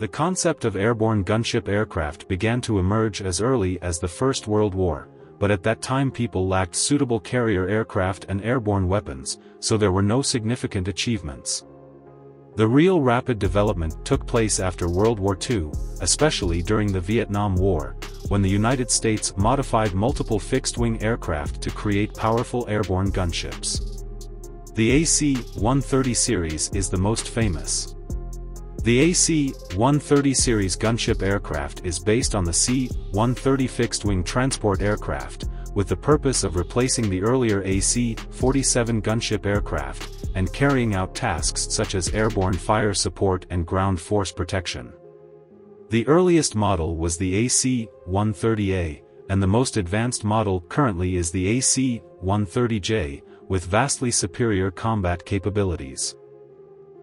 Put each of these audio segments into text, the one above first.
The concept of airborne gunship aircraft began to emerge as early as the First World War, but at that time people lacked suitable carrier aircraft and airborne weapons, so there were no significant achievements. The real rapid development took place after World War II, especially during the Vietnam War, when the United States modified multiple fixed-wing aircraft to create powerful airborne gunships. The AC-130 series is the most famous. The AC-130 series gunship aircraft is based on the C-130 fixed-wing transport aircraft, with the purpose of replacing the earlier AC-47 gunship aircraft, and carrying out tasks such as airborne fire support and ground force protection. The earliest model was the AC-130A, and the most advanced model currently is the AC-130J, with vastly superior combat capabilities.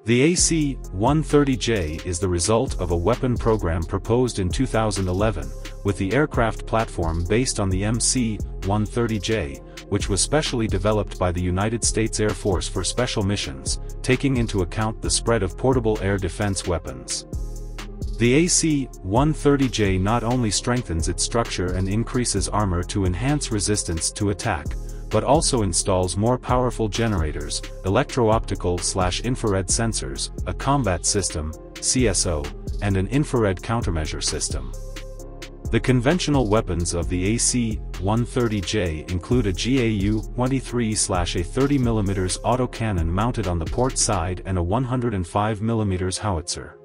The AC-130J is the result of a weapon program proposed in 2011, with the aircraft platform based on the MC-130J, which was specially developed by the United States Air Force for special missions, taking into account the spread of portable air defense weapons. The AC-130J not only strengthens its structure and increases armor to enhance resistance to attack, but also installs more powerful generators, electro-optical/infrared sensors, a combat system, CSO, and an infrared countermeasure system. The conventional weapons of the AC-130J include a GAU-23/a 30mm autocannon mounted on the port side and a 105mm howitzer.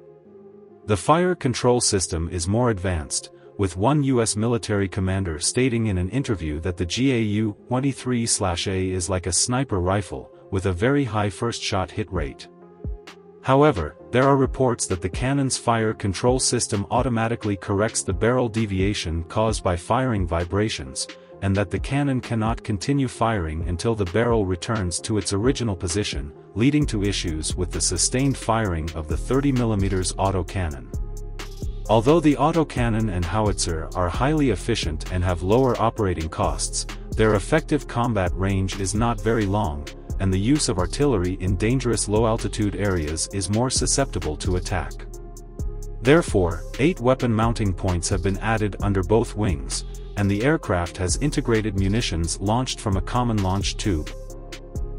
The fire control system is more advanced, with one U.S. military commander stating in an interview that the GAU-23/A is like a sniper rifle, with a very high first-shot hit rate. However, there are reports that the cannon's fire control system automatically corrects the barrel deviation caused by firing vibrations, and that the cannon cannot continue firing until the barrel returns to its original position, leading to issues with the sustained firing of the 30mm autocannon. Although the autocannon and howitzer are highly efficient and have lower operating costs, their effective combat range is not very long, and the use of artillery in dangerous low-altitude areas is more susceptible to attack. Therefore, 8 weapon mounting points have been added under both wings, and the aircraft has integrated munitions launched from a common launch tube.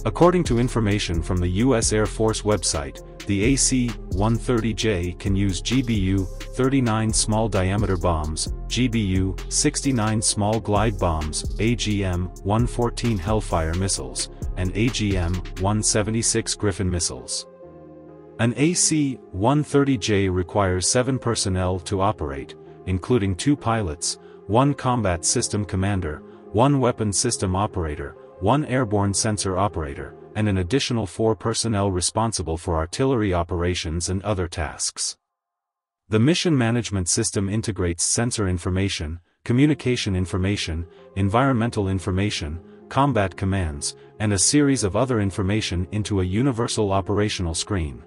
According to information from the U.S. Air Force website, the AC-130J can use GBU-39 small-diameter bombs, GBU-69 small glide bombs, AGM-114 Hellfire missiles, and AGM-176 Griffin missiles. An AC-130J requires 7 personnel to operate, including 2 pilots, 1 combat system commander, 1 weapon system operator, 1 airborne sensor operator, and an additional 4 personnel responsible for artillery operations and other tasks. The mission management system integrates sensor information, communication information, environmental information, combat commands, and a series of other information into a universal operational screen.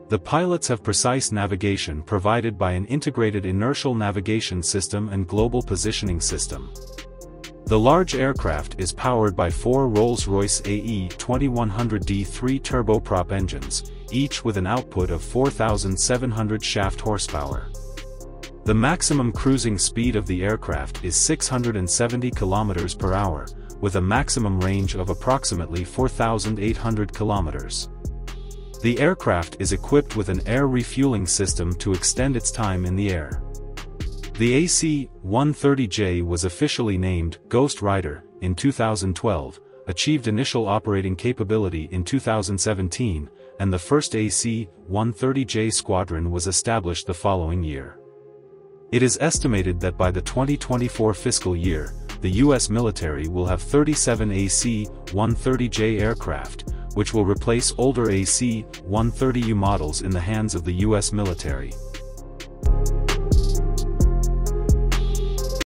The pilots have precise navigation provided by an integrated inertial navigation system and global positioning system. The large aircraft is powered by 4 Rolls-Royce AE 2100D3 turboprop engines, each with an output of 4,700 shaft horsepower. The maximum cruising speed of the aircraft is 670 km per hour, with a maximum range of approximately 4,800 km. The aircraft is equipped with an air refueling system to extend its time in the air. The AC-130J was officially named Ghost Rider in 2012, achieved initial operating capability in 2017, and the first AC-130J squadron was established the following year. It is estimated that by the 2024 fiscal year, the U.S. military will have 37 AC-130J aircraft, which will replace older AC-130U models in the hands of the U.S. military.